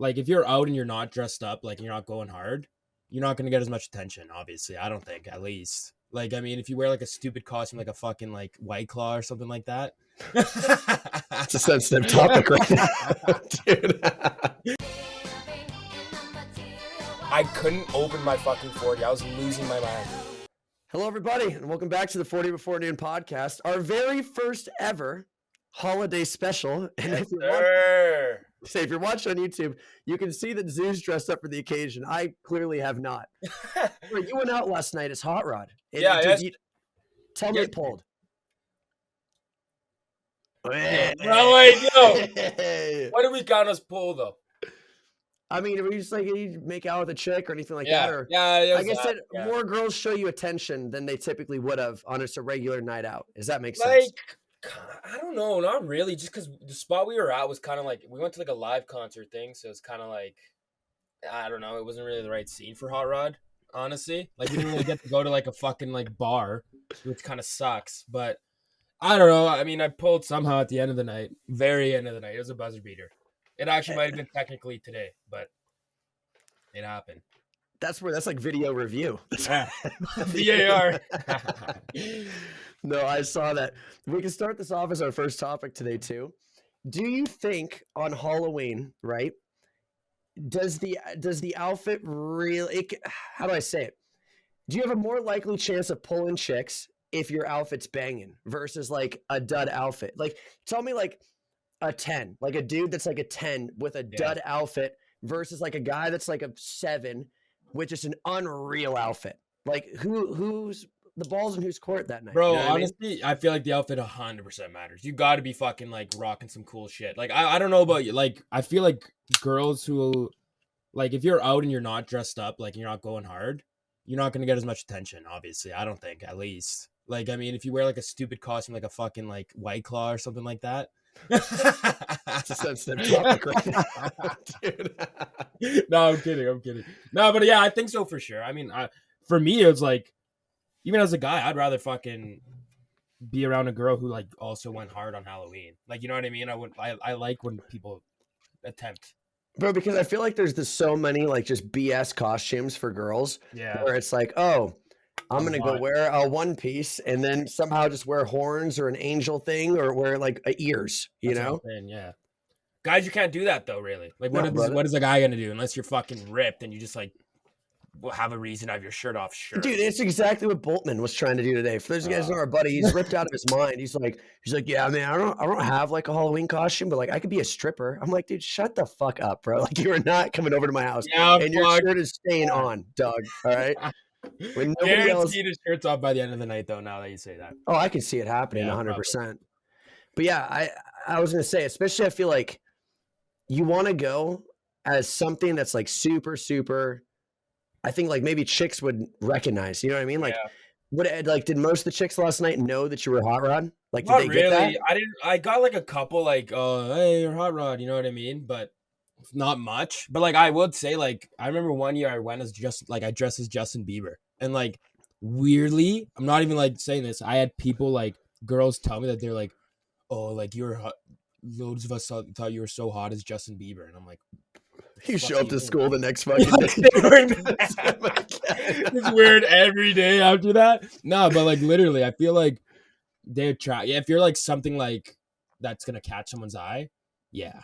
like if you're out and you're not dressed up, like you're not going hard, you're not gonna get as much attention. Obviously, I don't think, at least. Like, I mean, if you wear like a stupid costume, like a fucking like White Claw or something like that. It's a sensitive topic right now, dude. I couldn't open my fucking 40. I was losing my mind. Hello, everybody, and welcome back to the 40 Before Noon podcast, our very first ever holiday special. And Yes, if you're watching on YouTube, you can see that Zoo's dressed up for the occasion. I clearly have not. Wait, you went out last night as Hot Rod. Yeah, dude, yes. Tell me it pulled. No, wait, yo. What do we count as pull, though? I mean, are you just like you make out with a chick or anything like Yeah, that? Or yeah. like I said, more girls show you attention than they typically would have on just a regular night out. Does that make sense? I don't know, not really. Just because the spot we were at was kind of like, we went to like a live concert thing, so it's kind of like, I don't know, it wasn't really the right scene for Hot Rod, honestly. Like, we didn't really get to go to like a fucking like bar, which kind of sucks. But I don't know. I mean, I pulled somehow at the end of the night, very end of the night. It was a buzzer beater. It actually might have been technically today, but it happened. That's like video review. Yeah. VAR. No, I saw that. We can start this off as our first topic today too. Do you think on Halloween, right? Does the outfit really? How do I say it? Do you have a more likely chance of pulling chicks if your outfit's banging versus like a dud outfit? Like, tell me like a 10, like a dude that's like a 10 with a dud outfit versus like a guy that's like a 7 with just an unreal outfit. Like who's the ball's in whose court that night? Bro, you know honestly, I feel like the outfit 100% matters. You got to be fucking like rocking some cool shit. Like, I don't know about you. Like, I feel like girls who, like, if you're out and you're not dressed up, like you're not going hard, you're not going to get as much attention, obviously. I don't think, at least. Like, I mean, if you wear like a stupid costume, like a fucking like White Claw or something like that. It's a sensitive topic right now, dude. No, I'm kidding. No, but yeah, I think so for sure. I mean, for me, it was like, even as a guy, I'd rather fucking be around a girl who like also went hard on Halloween. Like, you know what I mean? I like when people attempt. Bro, because I feel like there's so many like just BS costumes for girls. Yeah. Where it's like, oh, I'm going to go wear a one piece and then somehow just wear horns or an angel thing or wear like ears, you know? Yeah. Guys, you can't do that though, really. Like, what is a guy going to do unless you're fucking ripped and you just like have a reason to have your shirt off? Sure. Dude, it's exactly what Boltman was trying to do today. For those guys who know our buddy, he's ripped out of his mind. He's like, yeah, man, I don't have like a Halloween costume, but like I could be a stripper. I'm like, dude, shut the fuck up, bro. Like you are not coming over to my house. Yeah, and your shirt is staying on, dog. All right. When nobody else his shirt's off by the end of the night, though. Now that you say that, oh, I can see it happening 100%. But yeah, I was gonna say, especially I feel like you want to go as something that's like super, super. I think like maybe chicks would recognize. You know what I mean? Like, did most of the chicks last night know that you were Hot Rod? Like, did not they really. Get that? I didn't. I got like a couple like, oh, hey, you're Hot Rod. You know what I mean? But not much. But like, I would say like, I remember one year I went as I dressed as Justin Bieber, and like, weirdly, I'm not even like saying this. I had people like girls tell me that they're like, oh, like you're hot. Loads of us thought you were so hot as Justin Bieber, and I'm like, you show up to school the next fucking day. It's weird every day after that. No, but like literally, I feel like they try. Yeah, if you're like something like that's gonna catch someone's eye, yeah.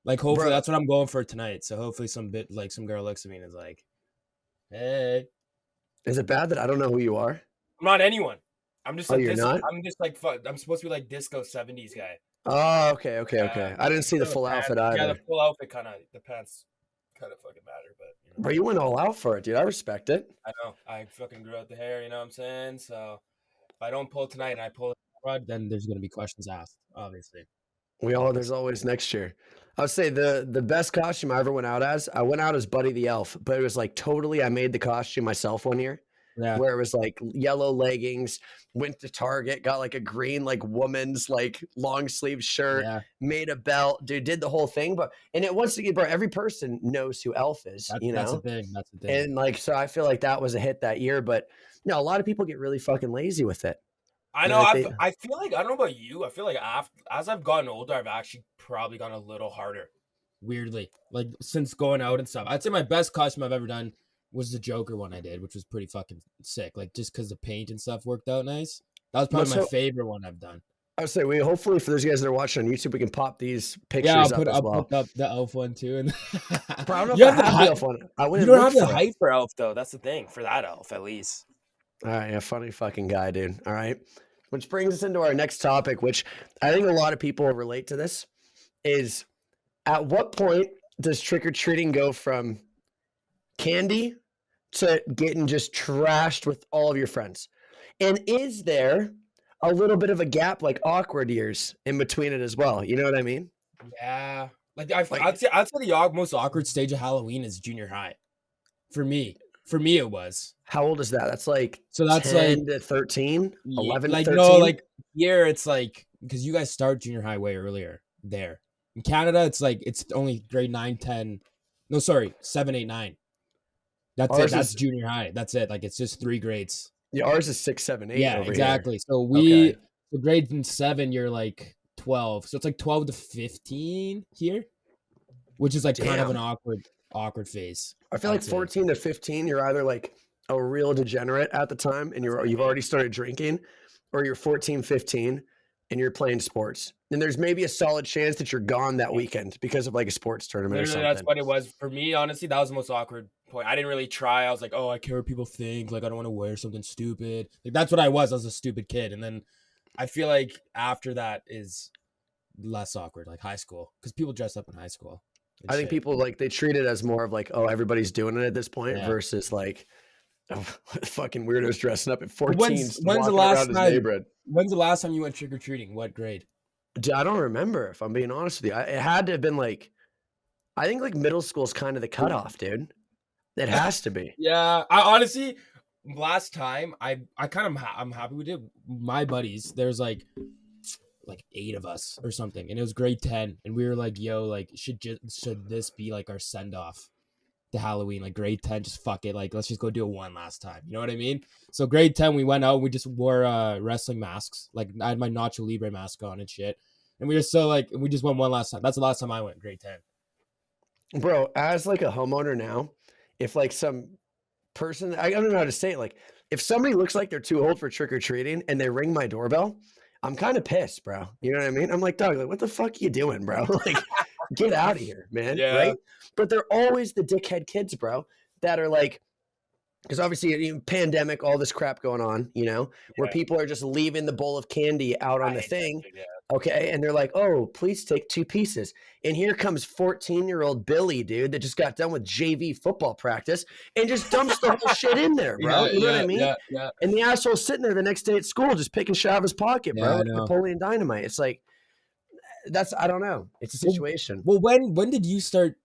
Like hopefully that's what I'm going for tonight. So hopefully some girl looks at me and is like, hey. Is it bad that I don't know who you are? I'm not anyone. I'm just like you're not? I'm just like I'm supposed to be like disco 70s guy. Oh, okay. I didn't see the full outfit either. Yeah, the full outfit the pants kind of fucking matter, but you know. Bro, you went all out for it, dude. I respect it. I know. I fucking grew out the hair, you know what I'm saying? So if I don't pull tonight and I pull Rod, then there's gonna be questions asked, obviously. There's always next year. I would say the best costume I ever went out as Buddy the Elf, but it was like totally I made the costume myself one year. Yeah. Where it was like yellow leggings, went to Target, got like a green like woman's like long sleeve shirt, made a belt, dude, did the whole thing. And it once again, bro, every person knows who Elf is, That's the thing. And like, so I feel like that was a hit that year, but a lot of people get really fucking lazy with it. I know. I feel like, I don't know about you. I feel like as I've gotten older, I've actually probably gone a little harder weirdly, like since going out and stuff. I'd say my best costume I've ever done was the Joker one I did, which was pretty fucking sick. Like just because the paint and stuff worked out nice. That was probably my So favorite one I've done. I would say we hopefully for those guys that are watching on YouTube, we can pop these Yeah, pictures up as I'll well. put up the elf one too. And But I don't know you if I have the elf one. I you wouldn't don't look have the for it. height for elf though. That's the thing for that elf at least. All right, yeah, funny fucking guy, dude. All right. Which brings us into our next topic, which I think a lot of people relate to this, is at what point does trick-or-treating go from candy to getting just trashed with all of your friends? And is there a little bit of a gap, like awkward years in between it as well? You know what I mean? Yeah, I'd say the most awkward stage of Halloween is junior high. For me, it was. How old is that? That's like So that's 10 to 13, 11 like to 13? no, like here it's like because you guys start junior high way earlier there. In Canada, it's like it's only grade 9, 10. No, sorry, 7, 8, 9. That's Ours it. That's is- junior high. That's it. Like it's just 3 grades. Yeah, ours is 6, 7, 8 Yeah, over exactly. here. So Okay. the grades in 7, you're like 12. So it's like 12 to 15 here, which is like kind of Damn. an awkward phase. I feel like I'd say. 14 to 15, you're either like a real degenerate at the time and you've already started drinking, or you're 14, 15 and you're playing sports. And there's maybe a solid chance that you're gone that weekend because of like a sports tournament or Literally, something. that's what it was for me. Honestly, that was the most awkward point. I didn't really try. I was like, "Oh, I care what people think. Like, I don't want to wear something stupid." Like, that's what I was. I was a stupid kid. And then I feel like after that is less awkward, like high school, because people dress up in high school. and I think shit. people like they treat it as more of like, oh, everybody's doing it at this point Yeah. versus like oh, fucking weirdos dressing up at 14. When's the walking last around his time? neighborhood. When's the last time you went trick or treating? What grade? Dude, I don't remember if I'm being honest with you. It had to have been like, I think like middle school is kind of the cutoff, dude. It has to be. Yeah, I honestly last time I kind of I'm happy we did. My buddies, there's like 8 of us or something, and it was grade 10, and we were like, "Yo, like should this be like our send off to Halloween? Like grade 10, just fuck it, like let's just go do it one last time." You know what I mean? So grade 10, we went out, we just wore wrestling masks. Like I had my Nacho Libre mask on and shit, and we were so like we just went one last time. That's the last time I went, grade 10. Bro, as like a homeowner now, if like some person, I don't know how to say it, like if somebody looks like they're too old for trick-or-treating and they ring my doorbell, I'm kind of pissed, bro. You know what I mean? I'm like, dog, like, what the fuck you doing, bro? Like, get out of here, man. Yeah. Right? But they're always the dickhead kids, bro, that are like, because obviously pandemic, all this crap going on, you know, where Yeah. people are just leaving the bowl of candy out on the hate that thing. shit, yeah. Okay. And they're like, oh, please take 2 pieces. And here comes 14-year-old Billy, dude, that just got done with JV football practice and just dumps the whole shit in there, bro. You know what I mean? Yeah. And the asshole's sitting there the next day at school just picking shit out of his pocket, Yeah, bro. I Like know. Napoleon Dynamite. It's like, I don't know. It's a Well, situation. Well, when did you start?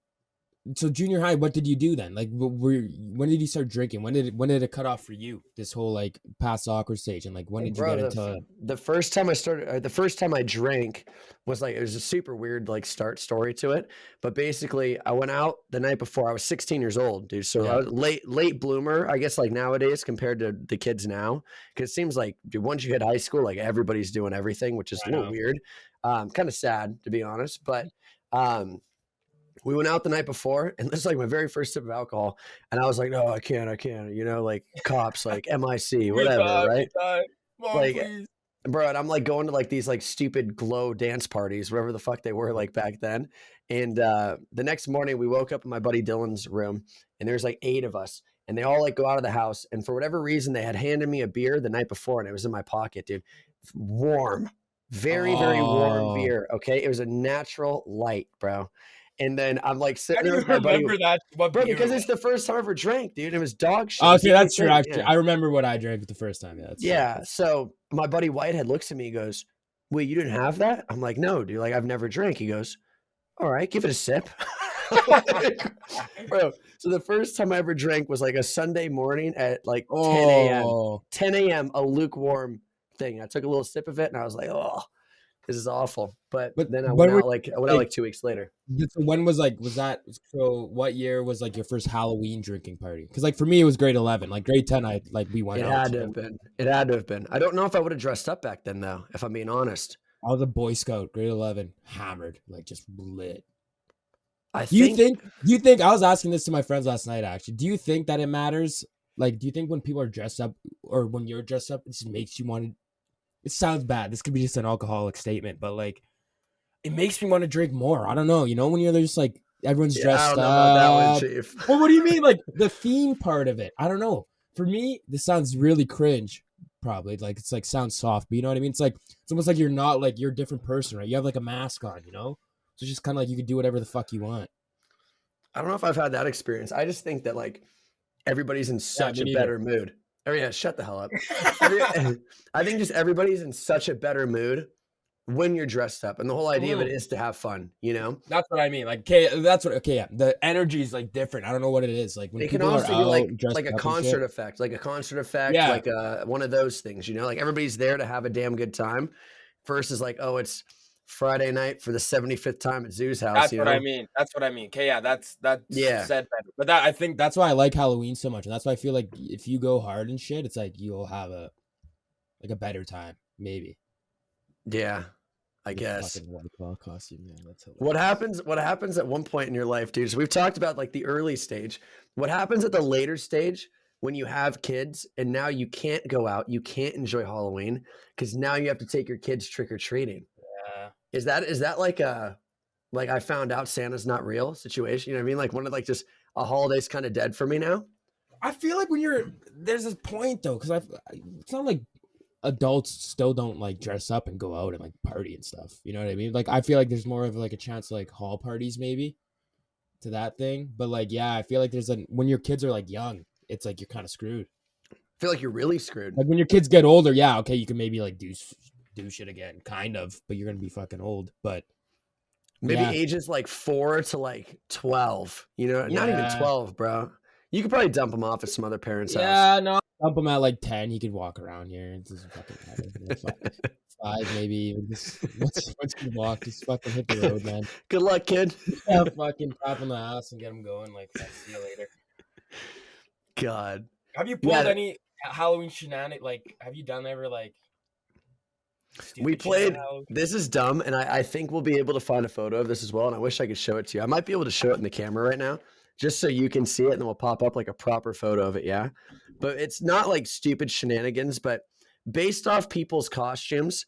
So junior high, what did you do then? Like, when did you start drinking? When did it cut off for you? This whole like past awkward stage, and like when did you Bro, get into? the first time the first time I drank was like, it was a super weird like start story to it. But basically, I went out the night before. I was 16 years old, dude. So Yeah. I was late bloomer, I guess, like nowadays compared to the kids now. Because it seems like, dude, once you hit high school, like everybody's doing everything, which is I a little know. weird. Kind of sad to be honest, but we went out the night before, and this is like my very first sip of alcohol, and I was like, no, I can't, you know, like cops, like MIC, whatever, right? Like, bro, and I'm like going to like these like stupid glow dance parties, whatever the fuck they were like back then. And the next morning we woke up in my buddy Dylan's room, and there's like 8 of us, and they all like go out of the house, and for whatever reason they had handed me a beer the night before, and it was in my pocket, dude. Warm, very warm Oh. beer. Okay, it was a Natural Light, bro. And then I'm like How sitting do there you with my buddy, remember that? What bro, beer because was it's the first time I ever drank, dude. It was dog shit. Oh, It's okay, the only that's true. thing, Actually, yeah. I remember what I drank the first time. Yeah, that's Yeah. So my buddy Whitehead looks at me and goes, wait, you didn't have that? I'm like, no, dude. Like, I've never drank. He goes, all right, give it a sip. Bro, so the first time I ever drank was like a Sunday morning at like 10 a.m. Oh, 10 a.m., a lukewarm thing. I took a little sip of it and I was like, oh, this is awful. But then I when went were out like 2 weeks later. So when was that? So what year was like your first Halloween drinking party? Because like for me, it was grade 11. Like grade 10, we went It out. had to have been. It had to have been. I don't know if I would have dressed up back then, though, if I'm being honest. I was a Boy Scout, grade 11, hammered, like just lit. I Do you think think I was asking this to my friends last night actually. Do you think that it matters? Like, do you think when people are dressed up or when you're dressed up, it just makes you want to it sounds bad. This could be just an alcoholic statement, but like it makes me want to drink more. I don't know. You know, when you're just like everyone's yeah, I dressed don't know about that one, up. Chief. Well, what do you mean? Like the theme part of it. I don't know. For me, this sounds really cringe. Probably like it's like sounds soft, but you know what I mean? It's like it's almost like you're not like you're a different person, right? You have like a mask on, you know? So it's just kind of like you can do whatever the fuck you want. I don't know if I've had that experience. I just think that like everybody's in Yeah, such me a neither. better mood. Oh yeah, shut the hell up. I think just everybody's in such a better mood when you're dressed up, and the whole idea of it is to have fun. You know, That's what I mean. Like, okay, that's what. Okay, yeah, the energy is like different. I don't know what it is. Like when it can people are also be out dressed like a up and concert shit. effect, Yeah, like one of those things. You know, like everybody's there to have a damn good time. Versus like, oh, it's Friday night for the 75th time at Zoo's house. that's You what I know, mean. That's what I mean. Okay, yeah, that's yeah, said better. But that I think that's why I like Halloween so much, and that's why I feel like if you go hard and shit, it's like you'll have a better time, maybe. yeah. I The guess. fucking White Claw costume, man. That's What hilarious. happens? What happens at one point in your life, dude? So we've talked about like the early stage. What happens at the later stage when you have kids and now you can't go out, you can't enjoy Halloween because now you have to take your kids trick or treating. Yeah. Is that like a like I found out Santa's not real situation? You know what I mean? Like one of like just a holiday's kind of dead for me now. I feel like when you're there's this point though, because it's not like adults still don't like dress up and go out and like party and stuff. You know what I mean? Like I feel like there's more of like a chance like hall parties maybe to that thing. But like yeah, I feel like there's a when your kids are like young, it's like you're kind of screwed. I feel like you're really screwed. Like when your kids get older, yeah, okay, you can maybe like do shit again, kind of, but you're gonna be fucking old. But Maybe yeah, ages like 4 to like 12. You know, not even yeah, 12, bro. You could probably dump them off at some other parent's house. yeah. No, dump him at like 10. He could walk around here. It doesn't fucking matter. You know, five maybe. Just once you walk, just fucking hit the road, man. Good luck, kid. Yeah, fucking tap in the house and get him going. Like, fuck, see you later. God. Have you Yeah, pulled any Halloween shenanigans? Like, have you done ever like we stupid shit on played. Halloween? This is dumb, and I think we'll be able to find a photo of this as well. And I wish I could show it to you. I might be able to show it in the camera right now, just so you can see it, and then we'll pop up like a proper photo of it. Yeah, but it's not like stupid shenanigans, but based off people's costumes,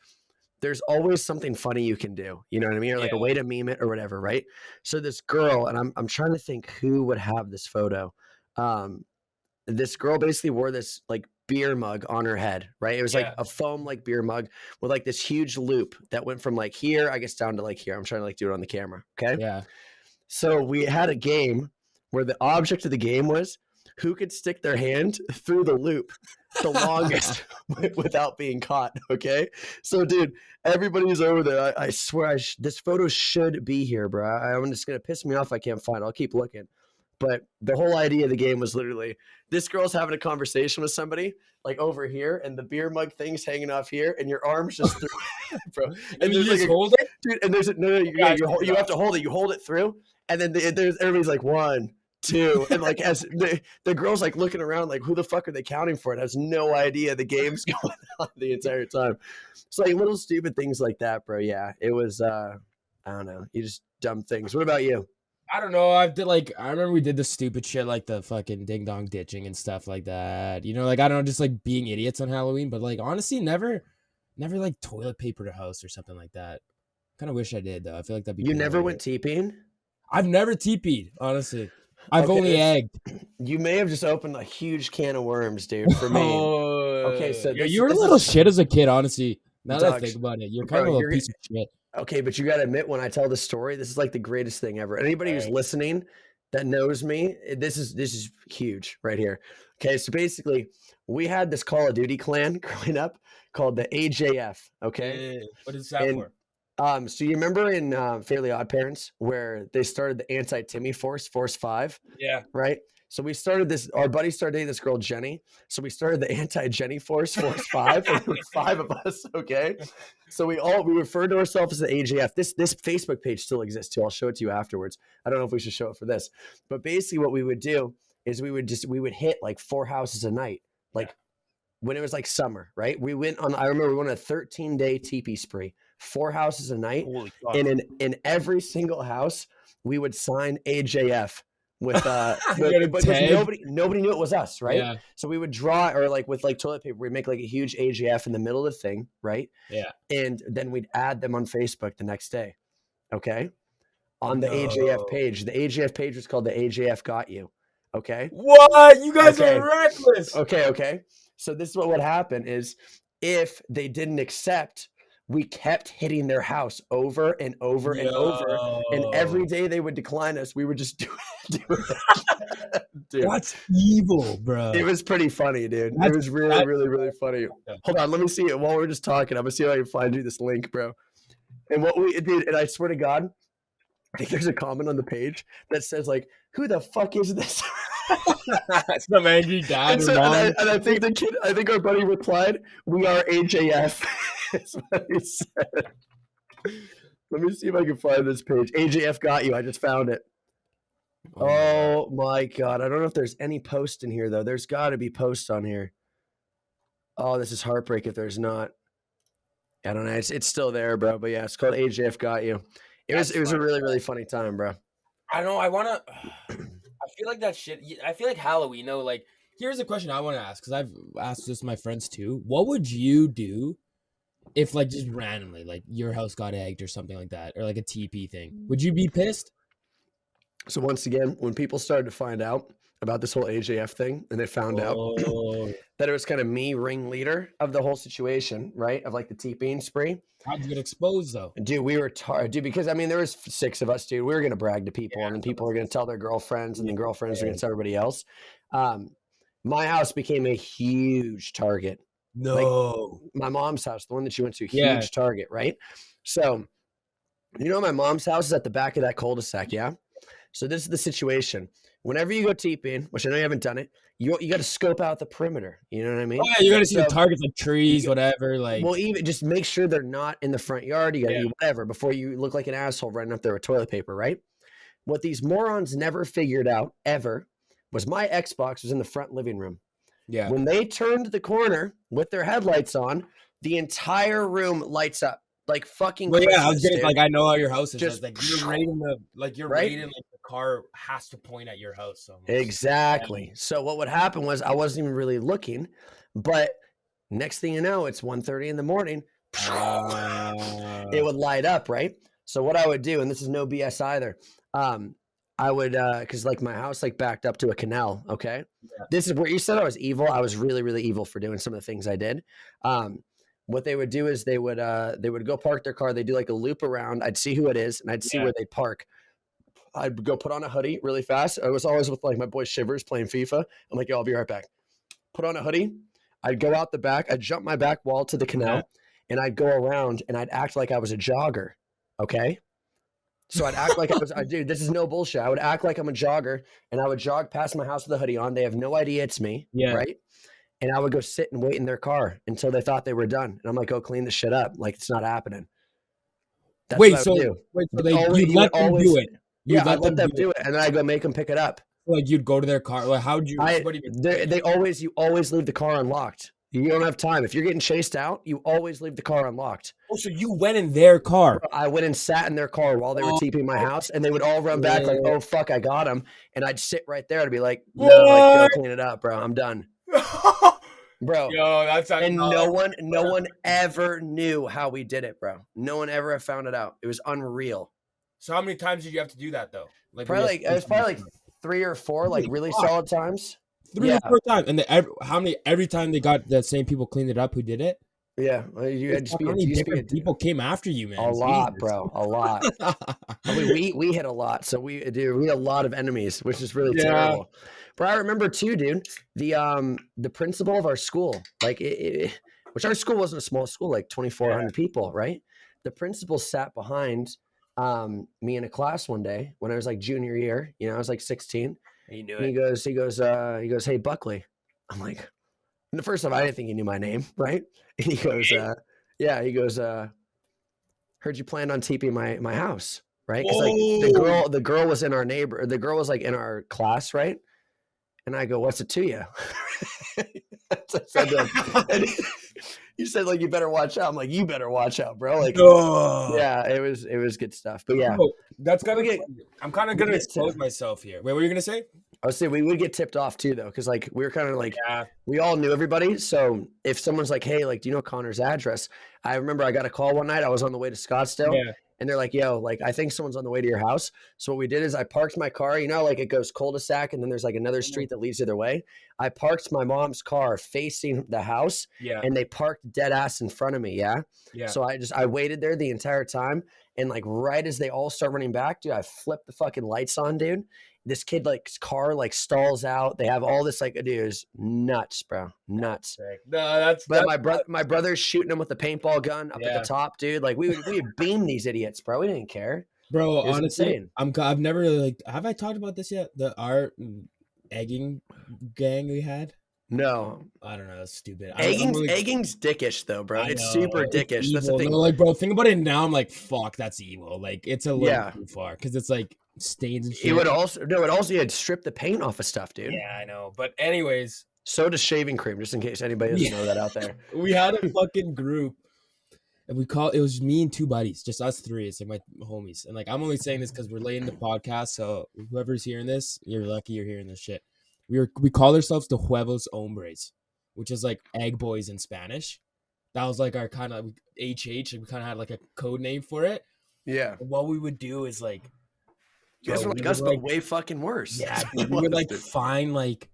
there's always something funny you can do. You know what I mean? Or like a Yeah, way to meme it or whatever, right? So this girl, and I'm trying to think who would have this photo. Um, this girl basically wore this like beer mug on her head, right? It was like yeah, a foam like beer mug with like this huge loop that went from like here, I guess, down to like here. I'm trying to like do it on the camera. Okay. yeah. So we had a game where the object of the game was who could stick their hand through the loop the longest without being caught. Okay. So, dude, everybody's over there. I swear, this photo should be here, bro. I'm just going to piss me off. I can't find it. I'll keep looking. But the whole idea of the game was literally this girl's having a conversation with somebody like over here, and the beer mug thing's hanging off here, and your arm's just through, bro. And You there's just like hold it. dude, and there's no, Yeah, you have to hold it. You hold it through, and then there's everybody's like 1, 2, and like as the girl's like looking around, like who the fuck are they counting for? It has no idea the game's going on the entire time. So like little stupid things like that, bro. Yeah, it was. I don't know. You just dumb things. What about you? I don't know. I remember we did the stupid shit like the fucking ding dong ditching and stuff like that. You know, like I don't know, just like being idiots on Halloween, but like honestly, never like toilet papered a house or something like that. Kind of wish I did though. I feel like that'd be You cool. never went teepeeing? I've never TP'd, honestly. I've Okay, only egged. you may have just opened a huge can of worms, dude. For me, okay. So Yeah, this, you were a this little is shit as a kid, honestly. Now that I dog. think about it, you're kind Bro, of a you're piece of shit. okay, but you got to admit when I tell this story, this is like the greatest thing ever. Anybody who's Alright. listening that knows me, this is huge right here. Okay, so basically, we had this Call of Duty clan growing up called the AJF. Okay, Yeah. What is that and for? so you remember in Fairly Odd Parents where they started the anti-Timmy Force, Force 5, Yeah. right? So we started this. Our buddy started dating this girl Jenny. So we started the anti-Jenny Force, Force 5, and there were 5 of us. Okay, so we referred to ourselves as the AJF. This Facebook page still exists too. I'll show it to you afterwards. I don't know if we should show it for this, but basically what we would do is we would hit like 4 houses a night, like when it was like summer, right? I remember we went on a 13-day teepee spree, 4 houses a night, Holy fuck. and in every single house we would sign AJF with You got a but tag? nobody knew it was us, right? Yeah. So we would draw, or like with like toilet paper, we'd make like a huge AJF in the middle of the thing, right? Yeah. And then we'd add them on Facebook the next day. Okay. On the AJF No. page. The AJF page was called the AJF Got You. Okay. What? You guys Okay. are reckless. Okay. So this is what would happen is if they didn't accept, we kept hitting their house over and over and over. And every day they would decline us, we would just do it. Dude, That's evil, bro. it was pretty funny, dude. It was really funny. Hold on, let me see it while we're just talking. I'm gonna see if I can find you this link, bro. And what we did, and I swear to God, I think there's a comment on the page that says like, "Who the fuck is this?" Some angry dad And, or so, mom. and I think I think our buddy replied, "We are AJF." That's what he said. Let me see if I can find this page. AJF Got You. I just found it. Oh my God. I don't know if there's any post in here though. There's got to be posts on here. Oh, this is heartbreak if there's not. I don't know. It's still there, bro. But yeah, it's called AJF Got You. It was a really funny time, bro. I know. I wanna. I feel like that shit. I feel like Halloween. No, like here's a question I want to ask because I've asked this to my friends too. What would you do if like just randomly like your house got egged or something like that, or like a TP thing? Would you be pissed? So once again, when people started to find out about this whole AJF thing, and they found out that it was kind of me ringleader of the whole situation, right? Of like the TPing spree. How'd you get exposed though? Dude, we were dude, because I mean there was 6 of us, dude. We were gonna brag to people, and then people were gonna tell their girlfriends, and then girlfriends were gonna tell everybody else. My house became a huge target. No. Like, my mom's house, the one that she went to, huge target, right? So, you know, my mom's house is at the back of that cul-de-sac, yeah? So this is the situation. Whenever you go TPing, which I know you haven't done it, you got to scope out the perimeter. You know what I mean? Oh yeah, you got to see the targets like trees, whatever. Like, well, even just make sure they're not in the front yard. You got to do whatever before you look like an asshole running up there with toilet paper, right? What these morons never figured out ever was my Xbox was in the front living room. Yeah. When they turned the corner with their headlights on, the entire room lights up. Like fucking. Well, yeah, I was getting like I know how your house is. Just like you're rating rating like the car has to point at your house. So exactly. So what would happen was I wasn't even really looking, but next thing you know, it's 1:30 in the morning. It would light up, right? So what I would do, and this is no BS either, I would because like my house like backed up to a canal. Okay, this is where you said I was evil. I was really evil for doing some of the things I did. What they would do is they would go park their car. They do like a loop around. I'd see who it is, and I'd see where they'd park. I'd go put on a hoodie really fast. I was always with like my boy Shivers playing FIFA. I'm like, yo, I'll be right back. Put on a hoodie. I'd go out the back. I'd jump my back wall to the canal, and I'd go around, and I'd act like I was a jogger. Okay. So I'd act like dude, this is no bullshit. I would act like I'm a jogger, and I would jog past my house with a hoodie on. They have no idea it's me. Yeah. Right. And I would go sit and wait in their car until they thought they were done. And I'm like, go clean this shit up. Like, it's not happening. That's what I would do. You'd let them do it. Yeah, I'd let them do it. And then I go make them pick it up. Like, you'd go to their car. Like, how'd you? You always leave the car unlocked. You don't have time. If you're getting chased out, you always leave the car unlocked. Oh, so you went in their car? I went and sat in their car while they were TPing my house, and they would all run back like, oh, fuck, I got him. And I'd sit right there and be like, no, like, go clean it up, bro. I'm done. Bro, yo, that's and no one ever knew how we did it, bro. No one ever found it out. It was unreal. So how many times did you have to do that though? Like it was probably like 3 or 4, like really solid times. 3 or 4 times, and every time they got the same people cleaned it up who did it. Yeah, you had people came after you, man. A lot, bro, a lot. I mean, we hit a lot, so we had a lot of enemies, which is really terrible. But I remember too, dude, the principal of our school, like which our school wasn't a small school, like 2,400 people, right? The principal sat behind me in a class one day when I was like junior year. You know, I was like 16. He knew it. He goes, hey, Buckley. I'm like, and the first time I didn't think he knew my name, right? And he goes, heard you planned on TPing my house, right? Because like the girl was in our the girl was like in our class, right? And I go, what's it to you? That's what I said to him. And you said like, you better watch out. I'm like, you better watch out, bro. Like, No. yeah, it was good stuff. But yeah, Bro, that's kind of. We get- I'm kind of we gonna get expose to- myself here. Wait, what were you gonna say? I would say we would get tipped off too, though, because like we were kind of like Yeah. we all knew everybody. So if someone's like, "Hey, like, do you know Connor's address?" I remember I got a call one night. I was on the way to Scottsdale, Yeah. and they're like, "Yo, like, I think someone's on the way to your house." So what we did is I parked my car. You know, like it goes cul-de-sac, and then there's like another street that leads the other way. I parked my mom's car facing the house, Yeah. and they parked dead ass in front of me. Yeah. Yeah. So I waited there the entire time, and like right as they all start running back, dude, I flipped the fucking lights on, dude. This kid like car like stalls out. They have all this like, dude, it was nuts, bro, nuts. No, that's. But my brother's shooting him with a paintball gun up at Yeah. the top, dude. Like we would beam these idiots, bro. We didn't care. Bro, It was honestly, insane. I've never really like. Have I talked about this yet? Our egging gang we had. No, I don't know. It's stupid. egging's dickish though, bro. I It's know, super it's dickish. That's the evil. thing. No, like, bro, think about it now. I'm like, fuck, that's evil. Like, it's a little Yeah. too far because it's like stains and shit. It would also had stripped the paint off of stuff, dude. Yeah, I know. But anyways, So does shaving cream, just in case anybody doesn't know that out there. we had a fucking group, and it was me and two buddies, just us three. It's like my homies, and like I'm only saying this because we're late in the podcast. So whoever's hearing this, you're lucky you're hearing this shit. We call ourselves the Huevos Hombres, which is like egg boys in Spanish. That was like our kind of HH, and we kind of had like a code name for it. Yeah. And what we would do is like, You guys bro, are we like us, would, but like- way fucking worse. yeah, That's dude, what we would like it is. find like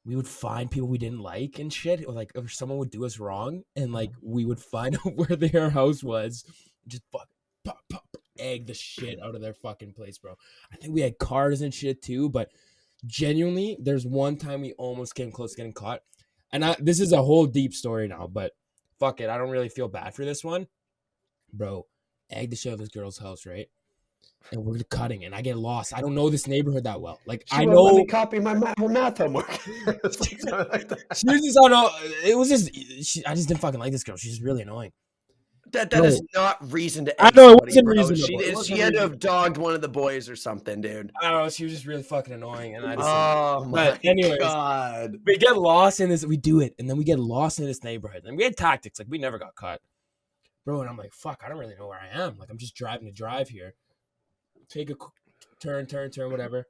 we would find people we didn't like and shit, or like if someone would do us wrong, and like we would find out where their house was, just fucking pop, egg the shit out of their fucking place, bro. I think we had cars and shit too, but genuinely, there's one time we almost came close to getting caught, and this is a whole deep story now, but fuck it, I don't really feel bad for this one, bro. Egg the shit out of this girl's house, right? And we're cutting, and I get lost. I don't know this neighborhood that well. Like She I won't let know me copy her math homework. It's like something like that. she was just, I don't know. It was just, I just didn't fucking like this girl. She's just really annoying. That No. is not reason to. I egg know, it somebody, wasn't bro. reasonable. She It did. wasn't She had to have reasonable. dogged one of the boys or something, dude. I don't know. She was just really fucking annoying, and I just. Oh my But anyways, god. we get lost in this. We do it, and then we get lost in this neighborhood, and we had tactics. Like we never got caught, bro. And I'm like, fuck, I don't really know where I am. Like I'm just driving to drive here. Take a turn, whatever.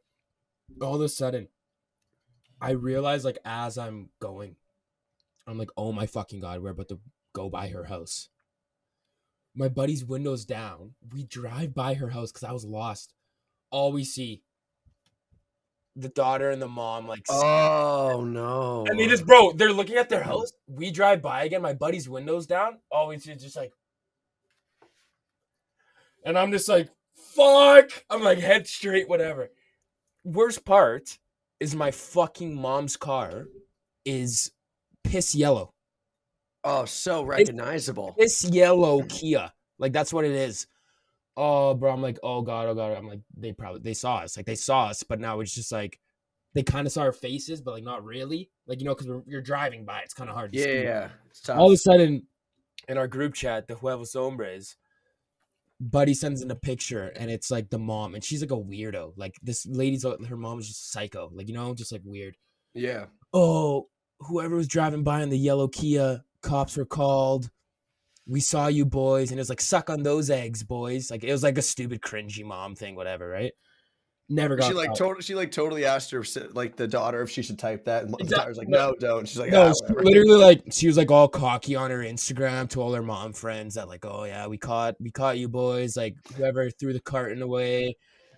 All of a sudden, I realize, like, as I'm going, I'm like, oh my fucking god, we're about to go by her house. My buddy's window's down. We drive by her house because I was lost. All we see, the daughter and the mom, like, Oh no. and they just, bro, they're looking at their house. We drive by again. My buddy's window's down. All we see is just like, and I'm just like, fuck. I'm like, head straight, whatever. Worst part is my fucking mom's car is piss yellow. Oh, so recognizable. Piss yellow Kia. Like, that's what it is. Oh, bro. I'm like, oh God. I'm like, they saw us. Like, they saw us, but now it's just like, they kind of saw our faces, but like, not really. Like, you know, because you're driving by. It's kind of hard to see. Yeah. It's tough. All of a sudden, in our group chat, the Huevos Hombres, Buddy sends in a picture, and it's like the mom, and she's like a weirdo. Like this lady's, her mom is just psycho. Like, you know, just like weird. Yeah. Oh, whoever was driving by in the yellow Kia, cops were called. We saw you boys, and it was like, suck on those eggs, boys. Like it was like a stupid, cringy mom thing, whatever, right? Never got. She totally asked her like the daughter if she should type that, and the Exactly. daughter's like, no, don't. She's like, No, ah, she whatever. literally like she was like all cocky on her Instagram to all her mom friends that like, oh yeah, we caught you boys, like whoever threw the carton away.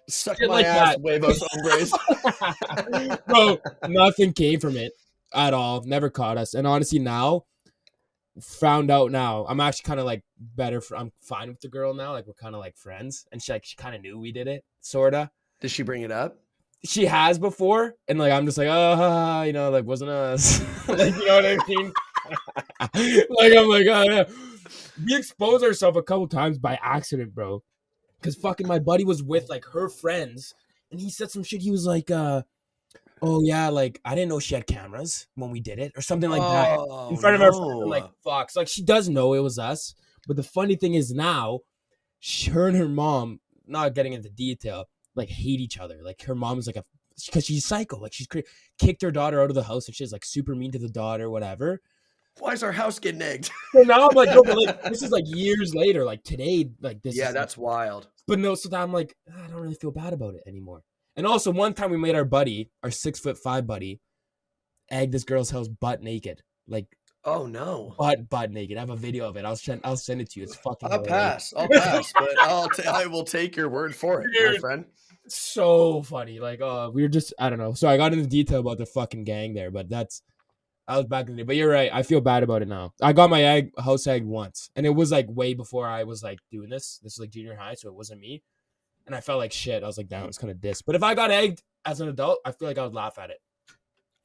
Suck shit my like ass, that. Huevos Hombres. Bro, nothing came from it at all. Never caught us. And honestly, found out now, I'm actually kind of like better. I'm fine with the girl now. Like we're kind of like friends, and she kind of knew we did it, sorta. Did she bring it up? She has before, and like I'm just like, oh, you know, like wasn't us. Like, you know what I mean? Like I'm like, oh yeah. We exposed ourselves a couple times by accident, bro. Cause fucking my buddy was with like her friends, and he said some shit. He was like, oh yeah, like I didn't know she had cameras when we did it, or something like that in front of our friends. I'm like, fuck. So, like she does know it was us. But the funny thing is now, her and her mom, not getting into detail, like hate each other. Like her mom's like because she's psycho. Like she's kicked her daughter out of the house and she's like super mean to the daughter, whatever. Why is our house getting egged? So now I'm like, no, but like this is like years later, like today, like this. Yeah, is that's wild. But no, so I'm like, I don't really feel bad about it anymore. And also, one time we made our 6'5" buddy, egg this girl's house butt naked, like. Oh no! Butt naked. I have a video of it. I'll send it to you. It's fucking. I'll pass, but I will take your word for it, my friend. So funny. Like, we were just, I don't know. So I got into detail about the fucking gang there, but I was back in the day. But you're right. I feel bad about it now. I got my house egged once, and it was like way before I was like doing this. This was like junior high, so it wasn't me. And I felt like shit. I was like, damn, it's kind of diss. But if I got egged as an adult, I feel like I would laugh at it.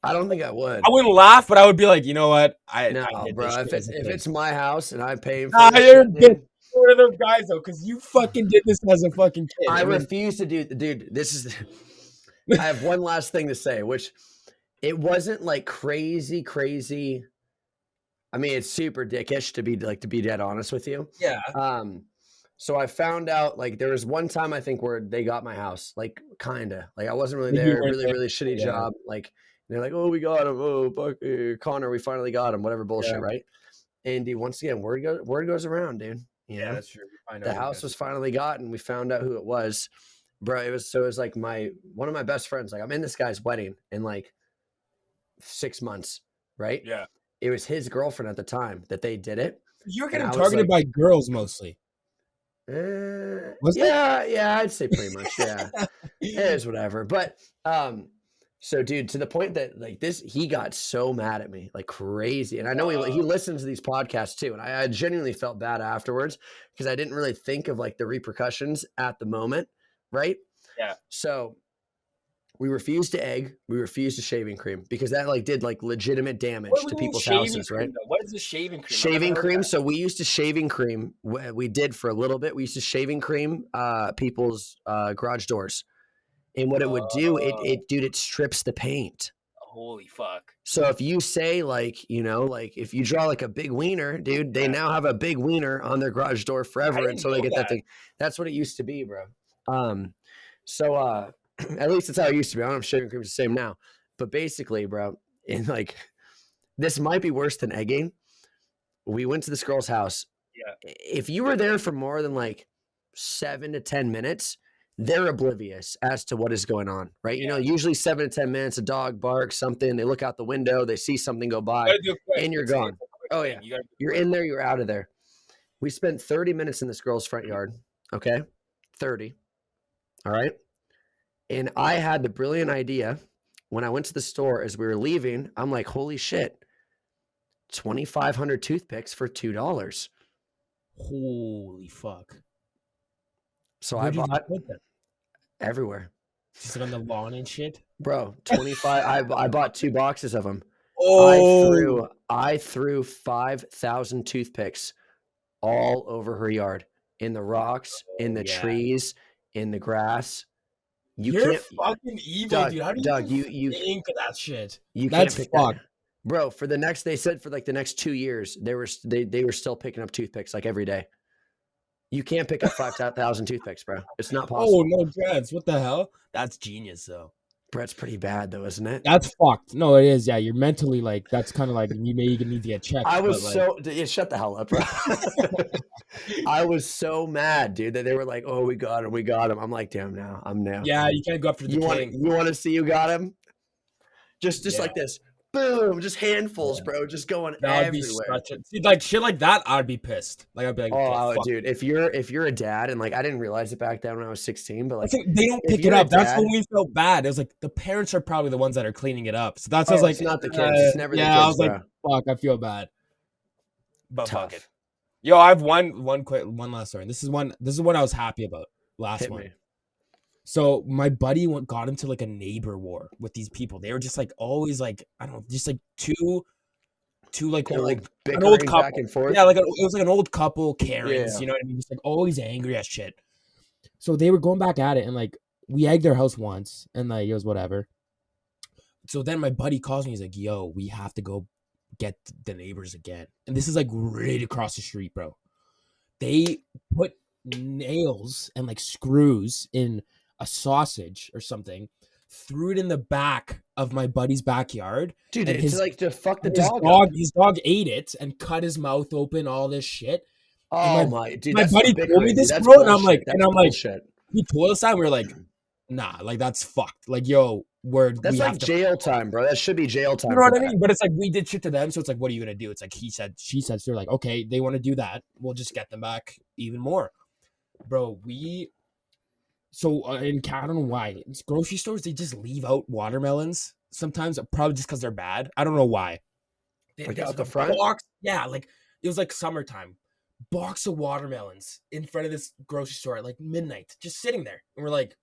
I don't think I would. I wouldn't laugh, but I would be like, you know what? No, bro. If it's my house and I'm paying for you're one of those guys though, because you fucking did this as a fucking kid. I refuse to do, dude. This is. I have one last thing to say, which it wasn't like crazy. I mean, it's super dickish to be dead honest with you. Yeah. So I found out like there was one time I think where they got my house, like kinda, like I wasn't really there. Really shitty job, like. They're like, oh, we got him. Oh, Connor, we finally got him. Whatever bullshit, right? And dude, once again, word goes around, dude. Yeah, that's true. The house was finally gotten. We found out who it was, bro. It was like one of my best friends. Like I'm in this guy's wedding in like 6 months, right? Yeah. It was his girlfriend at the time that they did it. You were getting targeted by girls mostly. Yeah, I'd say pretty much. Yeah, it is whatever. But so, dude, to the point that like he got so mad at me, like crazy. And I know he listens to these podcasts too. And I genuinely felt bad afterwards because I didn't really think of like the repercussions at the moment. Right. Yeah. So we refused to egg. We refused to shaving cream because that like did like legitimate damage to people's houses. Right. What is the shaving cream? Shaving cream. So we used to shaving cream. We did for a little bit. We used to shaving cream people's garage doors. And what it would do, it strips the paint. Holy fuck. So if you say like, you know, like if you draw like a big wiener, dude, they now have a big wiener on their garage door forever until they get that thing. That's what it used to be, bro. So at least that's how it used to be. I don't know if shaving cream is the same now. But basically, bro, and like this might be worse than egging. We went to this girl's house. Yeah. If you were there for more than like 7 to 10 minutes, they're oblivious as to what is going on, right? Yeah. You know, usually 7 to 10 minutes, a dog barks, something, they look out the window, they see something go by, and you're gone. Oh, yeah. You're in there, you're out of there. We spent 30 minutes in this girl's front yard, okay? 30. All right? And I had the brilliant idea when I went to the store as we were leaving, I'm like, holy shit, 2,500 toothpicks for $2. Holy fuck. So I bought everywhere. Just on the lawn and shit, bro. 25. I bought 2 boxes of them. Oh, I threw 5,000 toothpicks all over her yard, in the rocks, in the trees, in the grass. You're fucking evil, dude. How do you think of that shit? That's fucked, bro. For the next, they said for like the next 2 years, they were still picking up toothpicks like every day. You can't pick up 5,000 toothpicks, bro. It's not possible. Oh, no chance. What the hell? That's genius, though. Brett's pretty bad, though, isn't it? That's fucked. No, it is. Yeah, you're mentally like, that's kind of like, you may even need to get checked. I was shut the hell up, bro. I was so mad, dude, that they were like, oh, we got him. I'm like, damn, now. I'm now. Yeah, you can't go after the king. You want to see you got him? Just like this. Boom, just handfuls, bro, just going everywhere. Like shit like that, I'd be pissed. Like I'd be like, oh, dude, if you're a dad, and like I didn't realize it back then when I was 16, but like they don't pick it up. That's when we felt bad. It was like the parents are probably the ones that are cleaning it up. So that's I was like, it's not the kids. It's never the kids. I was like, fuck, I feel bad. But fuck it. Yo, I have one last story. This is one I was happy about. Last one. So my buddy got into like a neighbor war with these people. They were just like always like, I don't know, just like two like an old couple. Back and forth. Yeah, like it was like an old couple, Karens, you know what I mean? Just like always angry as shit. So they were going back at it, and like we egged their house once, and like it was whatever. So then my buddy calls me. He's like, "Yo, we have to go get the neighbors again." And this is like right across the street, bro. They put nails and like screws in a sausage or something, threw it in the back of my buddy's backyard. Dude, and it's like to fuck the dog up. His dog ate it and cut his mouth open, all this shit. Oh my, dude, my that's buddy some told me bickering, this, dude. That's bro, bullshit. and I'm like, bullshit. he told us that, we were like, nah, like that's fucked. Like, yo, that's like jail time, bro. That should be jail time. You know what I mean? But it's like we did shit to them, so it's like, what are you gonna do? It's like he said, she said. So they're like, okay, they want to do that. We'll just get them back even more, bro. So in Canada, I don't know why. It's grocery stores, they just leave out watermelons sometimes, probably just because they're bad. I don't know why. Like out the front? Box, yeah, like it was like summertime. Box of watermelons in front of this grocery store at like midnight, just sitting there. And we're like,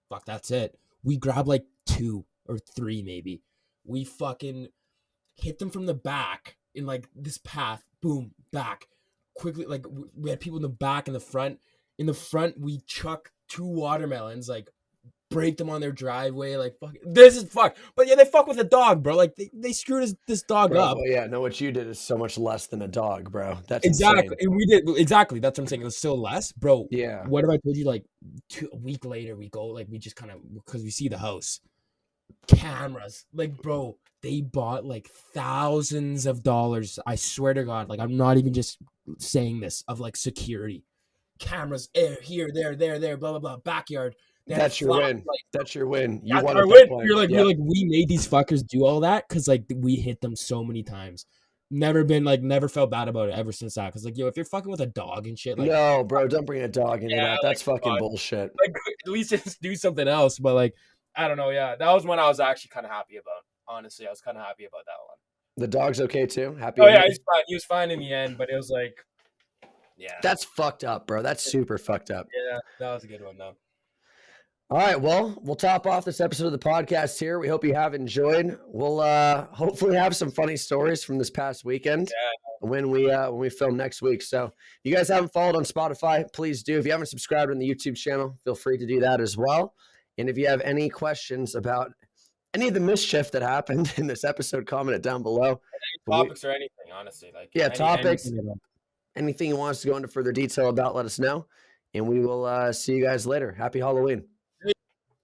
fuck, that's it. We grab like 2 or 3 maybe. We fucking hit them from the back in like this path. Boom, back. Quickly, like we had people in the back and the front. In the front, we chuck 2 watermelons, like break them on their driveway, like fuck. This is fuck. But yeah, they fuck with a dog, bro. Like they screwed this dog up. Well, yeah, no, what you did is so much less than a dog, bro. That's exactly. insane. And we did exactly. That's what I'm saying. It was still less, bro. Yeah. What if I told you like a week later we go, like we just kind of, because we see the house, cameras, like bro, they bought like thousands of dollars. I swear to God, like I'm not even just saying this, of like security cameras, here, there, blah blah blah, backyard. That's your win. That's your win. You That's won our at win. that point. You're like, we made these fuckers do all that because like we hit them so many times. Never felt bad about it ever since that. Because like, yo, if you're fucking with a dog and shit, like, no, bro, don't bring a dog into that. That's like, fucking bullshit. Like, at least just do something else. But like, I don't know. Yeah, that was one I was actually kind of happy about. Honestly, I was kind of happy about that one. The dog's okay too. Happy. Oh yeah, he's fine. He was fine in the end, but it was like, yeah, that's fucked up, bro. That's super fucked up. Yeah, that was a good one though. All right, well, we'll top off this episode of the podcast here. We hope you have enjoyed. We'll hopefully have some funny stories from this past weekend when we film next week. So if you guys haven't followed on Spotify, please do. If you haven't subscribed on the YouTube channel, feel free to do that as well. And if you have any questions about any of the mischief that happened in this episode, comment it down below. Any topics or anything, honestly. Like topics, anything you want us to go into further detail about, let us know. And we will see you guys later. Happy Halloween.